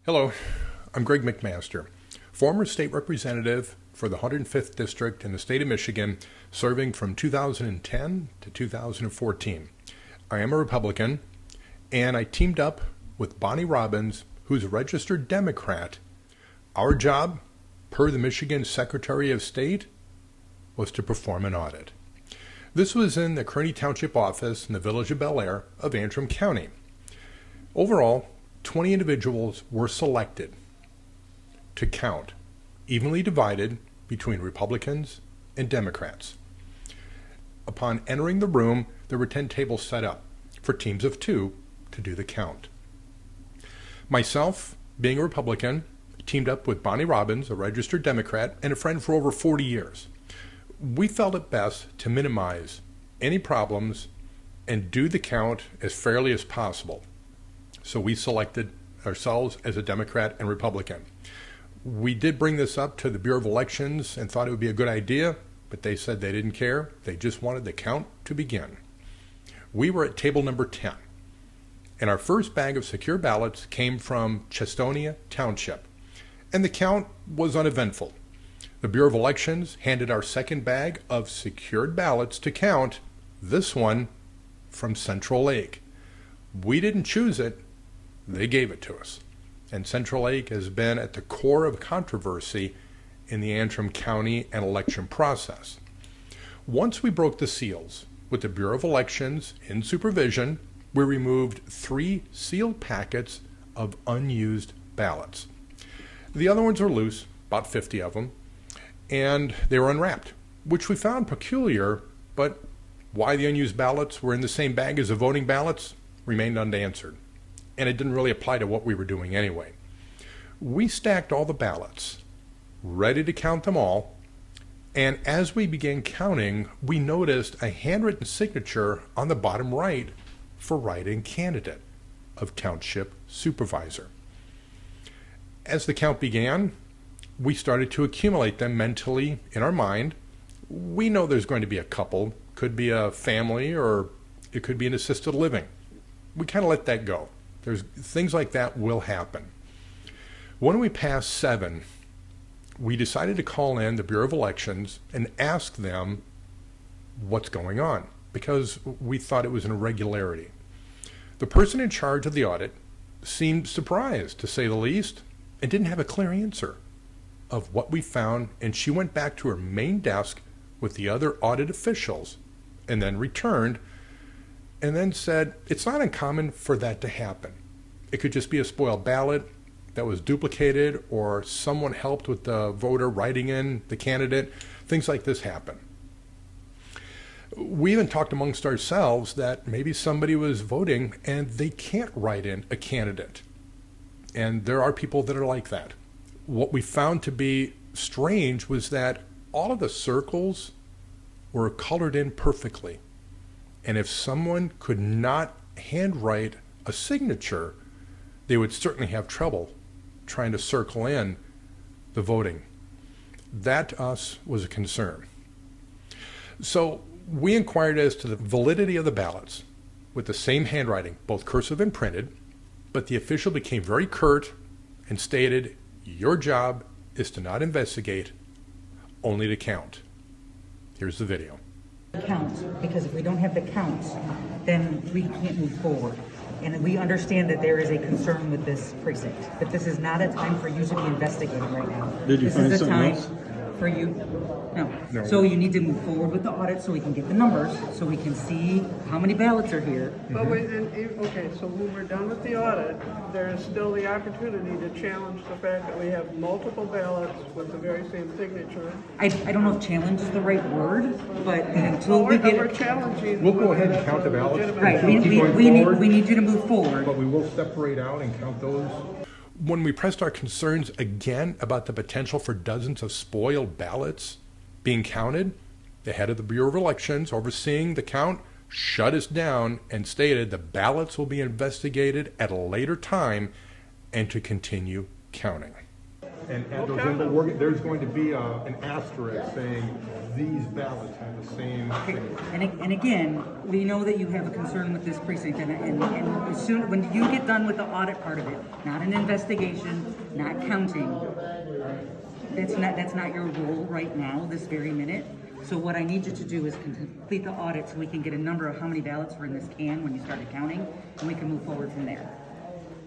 Hello, I'm Greg MacMaster, former state representative for the 105th District in the state of Michigan, serving from 2010 to 2014. I am a Republican, and I teamed up with Bonnie Robbins, who's a registered Democrat. Our job, per the Michigan Secretary of State, was to perform an audit. This was in the Kearney Township Office in the village of Bellaire of Antrim County. Overall, 20 individuals were selected to count, evenly divided between Republicans and Democrats. Upon entering the room, there were 10 tables set up for teams of 2 to do the count. Myself, being a Republican, teamed up with Bonnie Robbins, a registered Democrat, and a friend for over 40 years. We felt it best to minimize any problems and do the count as fairly as possible. So we selected ourselves as a Democrat and Republican. We did bring this up to the Bureau of Elections and thought it would be a good idea, but they said they didn't care. They just wanted the count to begin. We were at table number 10, and our first bag of secure ballots came from Chestonia Township, and the count was uneventful. The Bureau of Elections handed our second bag of secured ballots to count, this one from Central Lake. We didn't choose it. They gave it to us. And Central Lake has been at the core of controversy in the Antrim County and election process. Once we broke the seals with the Bureau of Elections in supervision, we removed 3 sealed packets of unused ballots. The other ones were loose, about 50 of them, and they were unwrapped, which we found peculiar, but why the unused ballots were in the same bag as the voting ballots remained unanswered. And it didn't really apply to what we were doing anyway. We stacked all the ballots, ready to count them all, and as we began counting, we noticed a handwritten signature on the bottom right for write-in candidate of township supervisor. As the count began, we started to accumulate them mentally in our mind. We know there's going to be a couple, could be a family, or it could be an assisted living. We kind of let that go. There's things like that will happen. When we passed 7, we decided to call in the Bureau of Elections and ask them what's going on, because we thought it was an irregularity. The person in charge of the audit seemed surprised, to say the least, and didn't have a clear answer of what we found, and she went back to her main desk with the other audit officials and then returned and then said, it's not uncommon for that to happen. It could just be a spoiled ballot that was duplicated, or someone helped with the voter writing in the candidate. Things like this happen. We even talked amongst ourselves that maybe somebody was voting and they can't write in a candidate. And there are people that are like that. What we found to be strange was that all of the circles were colored in perfectly. And if someone could not handwrite a signature, they would certainly have trouble trying to circle in the voting. That to us was a concern. So we inquired as to the validity of the ballots with the same handwriting, both cursive and printed, but the official became very curt and stated, your job is to not investigate, only to count. Here's the video. Counts, because if we don't have the counts, then we can't move forward. And we understand that there is a concern with this precinct, but this is not a time for you to be investigating right now. Did you find This is a something time else? for you. No. So you need to move forward with the audit so we can get the numbers, so we can see how many ballots are here. But wait, okay, so when we're done with the audit, there is still the opportunity to challenge the fact that we have multiple ballots with the very same signature. I don't know if challenge is the right word, but until we We're get... challenging. We'll go ahead and whether count the that's a ballots. legitimate Right, challenge. we need you to move forward. But we will separate out and count those. When we pressed our concerns again about the potential for dozens of spoiled ballots being counted, the head of the Bureau of Elections overseeing the count shut us down and stated the ballots will be investigated at a later time and to continue counting. and add those Okay. in, but there's going to be an asterisk saying these ballots have the same thing. And again, we know that you have a concern with this precinct, and as soon, when you get done with the audit part of it, not an investigation, not counting, that's not your role right now, this very minute. So what I need you to do is complete the audit so we can get a number of how many ballots were in this can when you started counting, and we can move forward from there.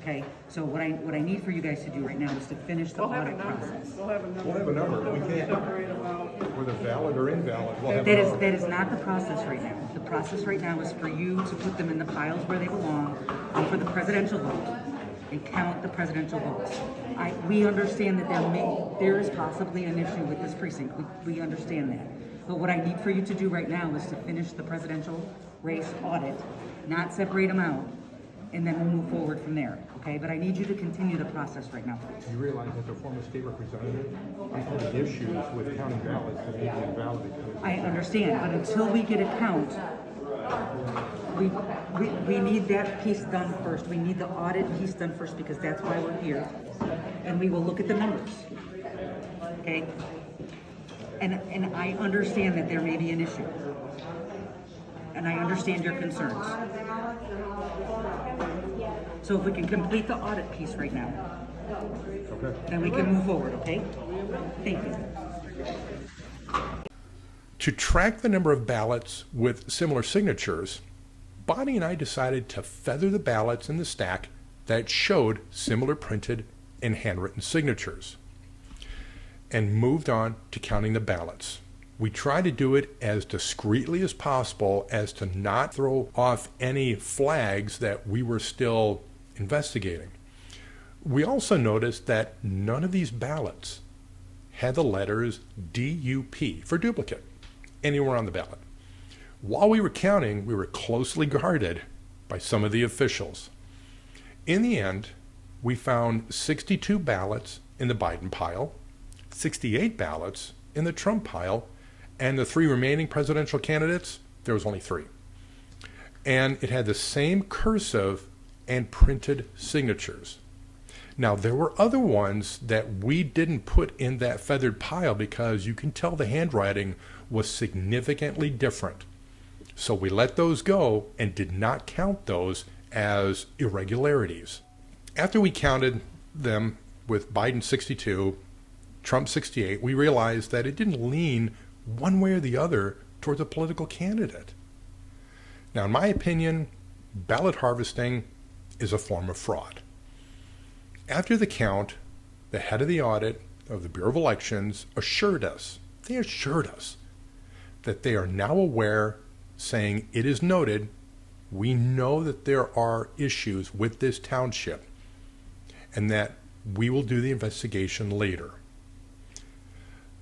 Okay, so what I need for you guys to do right now is to finish the We'll have a audit number. process. We'll have a number. We'll have a number. We can't- Separate them out. Whether valid or invalid, we'll have That a is, number. that is not the process right now. The process right now is for you to put them in the piles where they belong and for the presidential vote and count the presidential votes. We understand that there is possibly an issue with this precinct. We understand that. But what I need for you to do right now is to finish the presidential race audit, not separate them out, and then we'll move forward from there, okay? But I need you to continue the process right now, please. You realize that the former state representative is having issues with counting ballots that may be invalid. I understand, but until we get a count, we need that piece done first. We need the audit piece done first because that's why we're here. And we will look at the numbers, okay? And I understand that there may be an issue. And I understand your concerns. So if we can complete the audit piece right now, Okay. then we can move forward, okay? Thank you. To track the number of ballots with similar signatures, Bonnie and I decided to feather the ballots in the stack that showed similar printed and handwritten signatures, and moved on to counting the ballots. We tried to do it as discreetly as possible as to not throw off any flags that we were still investigating. We also noticed that none of these ballots had the letters DUP for duplicate anywhere on the ballot. While we were counting, we were closely guarded by some of the officials. In the end, we found 62 ballots in the Biden pile, 68 ballots in the Trump pile, and the 3 remaining presidential candidates, there was only 3. And it had the same cursive and printed signatures. Now, there were other ones that we didn't put in that feathered pile because you can tell the handwriting was significantly different. So we let those go and did not count those as irregularities. After we counted them with Biden 62, Trump 68, we realized that it didn't lean one way or the other towards a political candidate. Now, in my opinion, ballot harvesting is a form of fraud. After the count, the head of the audit of the Bureau of Elections assured us that they are now aware, saying, it is noted, we know that there are issues with this township and that we will do the investigation later.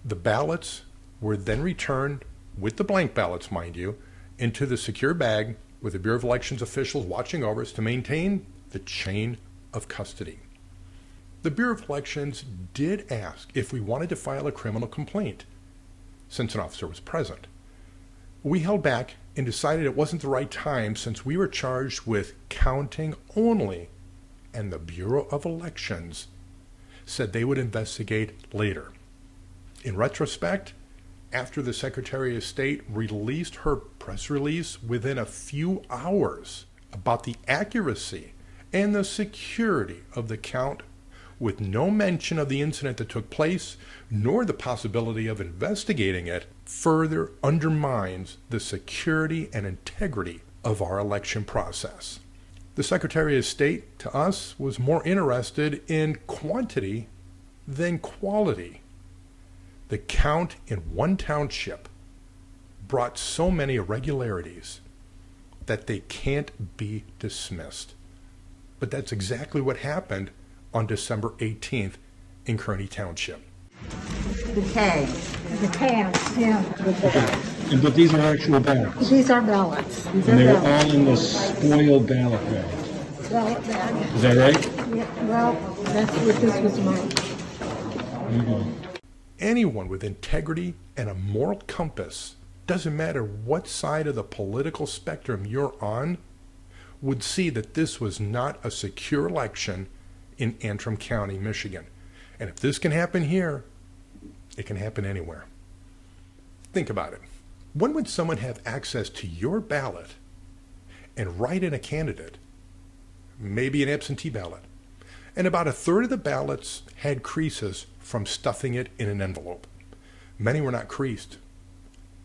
The ballots were then returned, with the blank ballots, mind you, into the secure bag with the Bureau of Elections officials watching over us to maintain the chain of custody. The Bureau of Elections did ask if we wanted to file a criminal complaint, since an officer was present. We held back and decided it wasn't the right time since we were charged with counting only, and the Bureau of Elections said they would investigate later. In retrospect, after the Secretary of State released her press release within a few hours about the accuracy and the security of the count, with no mention of the incident that took place, nor the possibility of investigating it, further undermines the security and integrity of our election process. The Secretary of State, to us, was more interested in quantity than quality. The count in one township brought so many irregularities that they can't be dismissed. But that's exactly what happened on December 18th in Kearney Township. The tags. The tags, yeah. But these are actual ballots, These are ballots. and they're all in the spoiled ballot bag. Ballot bag. Is that right? Yeah, well, that's what this was marked. Mm-hmm. Anyone with integrity and a moral compass, doesn't matter what side of the political spectrum you're on, would see that this was not a secure election in Antrim County, Michigan. And if this can happen here, it can happen anywhere. Think about it. When would someone have access to your ballot and write in a candidate, maybe an absentee ballot, and about a third of the ballots had creases from stuffing it in an envelope? Many were not creased.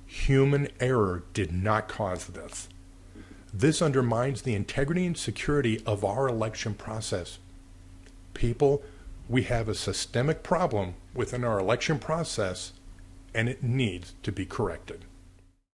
Human error did not cause this. This undermines the integrity and security of our election process. People, we have a systemic problem within our election process, and it needs to be corrected.